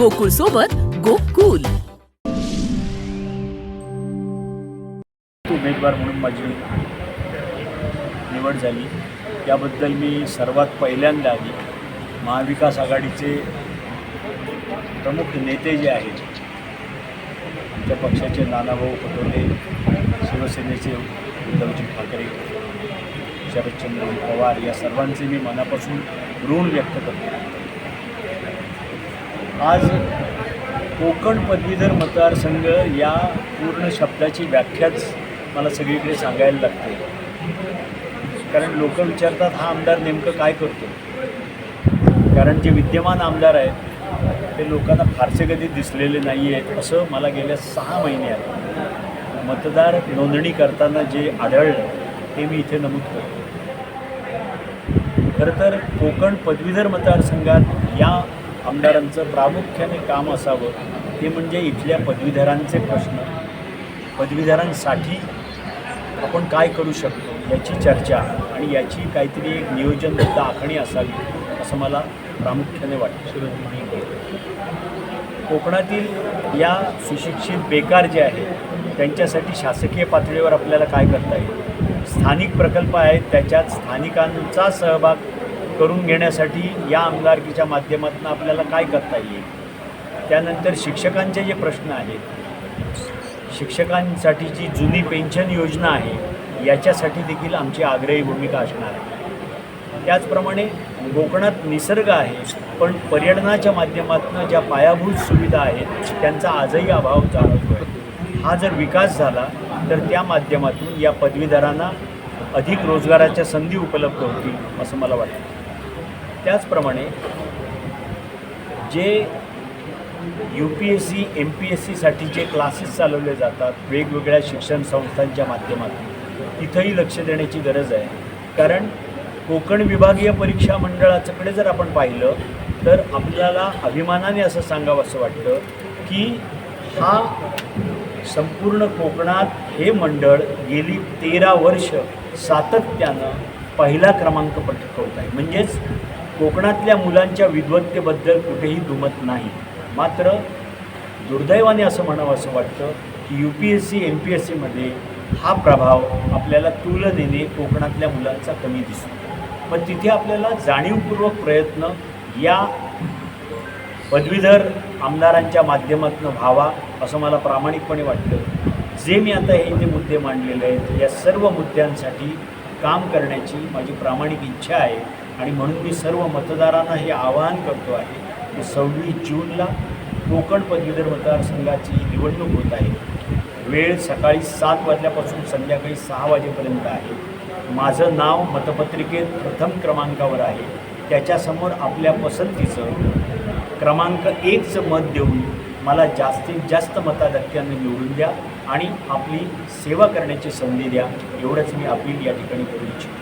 गोकुळ सोबत गोकुल. उमेदवार म्हणून माझी निवड झाली त्याबद्दल मी सर्वात पहिल्यांदा महाविकास आघाडीचे प्रमुख नेते जे आहेत, आमच्या पक्षाचे नानाभाऊ पटोले, शिवसेनेचे उद्धवजी ठाकरे, शरदचंद्र पवार या सर्वांचे मी मनापासून ऋण व्यक्त करतो. आज कोकण पदवीधर मतदारसंघ या पूर्ण शब्दाची व्याख्याच मला सगळीकडे सांगायला लागते, कारण लोक विचारतात हा आमदार नेमकं काय करतो. कारण जे विद्यमान आमदार आहेत ते लोकांना फारसे कधी दिसलेले नाही आहेत असं मला गेल्या 6 महिन्यात मतदार नोंदणी करताना जे आढळलं ते मी इथे नमूद करतो. खरं तर कोकण पदवीधर मतदारसंघात या आमदारांचं प्रामुख्याने काम असावं ते म्हणजे इथल्या पदवीधरांचे प्रश्न, पदवीधरांसाठी आपण काय करू शकतो याची चर्चा आणि याची काहीतरी एक नियोजनबद्ध आखणी असावी असं मला प्रामुख्याने वाटतं. कोकणातील या सुशिक्षित बेकार जे आहेत त्यांच्यासाठी शासकीय पातळीवर आपल्याला काय करता येईल, स्थानिक प्रकल्प आहेत त्याच्यात स्थानिकांचा सहभाग करून घेण्यासाठी या आमदारकीच्या माध्यमातून आपल्याला काय करता येईल. त्यानंतर शिक्षकांचे जे प्रश्न आहेत, शिक्षकांसाठीची जुनी पेन्शन योजना आहे याच्यासाठी देखील आमची आग्रही भूमिका असणार आहे. त्याचप्रमाणे कोकणात निसर्ग आहे पण पर्यटनाच्या माध्यमातून ज्या पायाभूत सुविधा आहेत त्यांचा आजही अभाव जाणवतो आहे. हा जर विकास झाला तर त्या माध्यमातून या पदवीधरांना अधिक रोजगाराच्या संधी उपलब्ध होतील असं मला वाटतं. त्याचप्रमाणे जे UPSC MPSCसाठी जे क्लासेस चालवले जातात वेगवेगळ्या शिक्षण संस्थांच्या माध्यमातून तिथंही लक्ष देण्याची गरज आहे. कारण कोकण विभागीय परीक्षा मंडळाच्याकडे जर आपण पाहिलं तर आपल्याला अभिमानाने असं सांगावं असं वाटतं की हा संपूर्ण कोकणात हे मंडळ गेली 13 वर्ष सातत्यानं पहिला क्रमांक पटकवत आहे. म्हणजेच कोकणातल्या मुलांच्या विद्वत्तेबद्दल कुठेही दुमत नाही. मात्र दुर्दैवाने असं म्हणावं असं वाटतं की UPSC MPSCमध्ये हा प्रभाव आपल्याला तुलनेने कोकणातल्या मुलांचा कमी दिसतो. पण तिथे आपल्याला जाणीवपूर्वक प्रयत्न या पदवीधर आमदारांच्या माध्यमातून व्हावा असं मला प्रामाणिकपणे वाटतं. जे मी आता हे इथे मुद्दे मांडलेले आहेत या सर्व मुद्द्यांसाठी काम करण्याची माझी प्रामाणिक इच्छा आहे आणि म्हणून मी सर्व मतदारांना हे आवाहन करतो आहे की 26 जूनला कोकण पदवीधर मतदारसंघाची निवडणूक होत आहे. वेळ सकाळी 7 वाजल्यापासून संध्याकाळी 6 वाजेपर्यंत आहे. माझं नाव मतपत्रिकेत प्रथम क्रमांकावर आहे. त्याच्यासमोर आपल्या पसंतीचं क्रमांक 1चं मत देऊन मला जास्तीत जास्त मताधिक्याने निवडून द्या आणि आपली सेवा करण्याची संधी द्या. एवढंच मी अपील या ठिकाणी करू इच्छितो.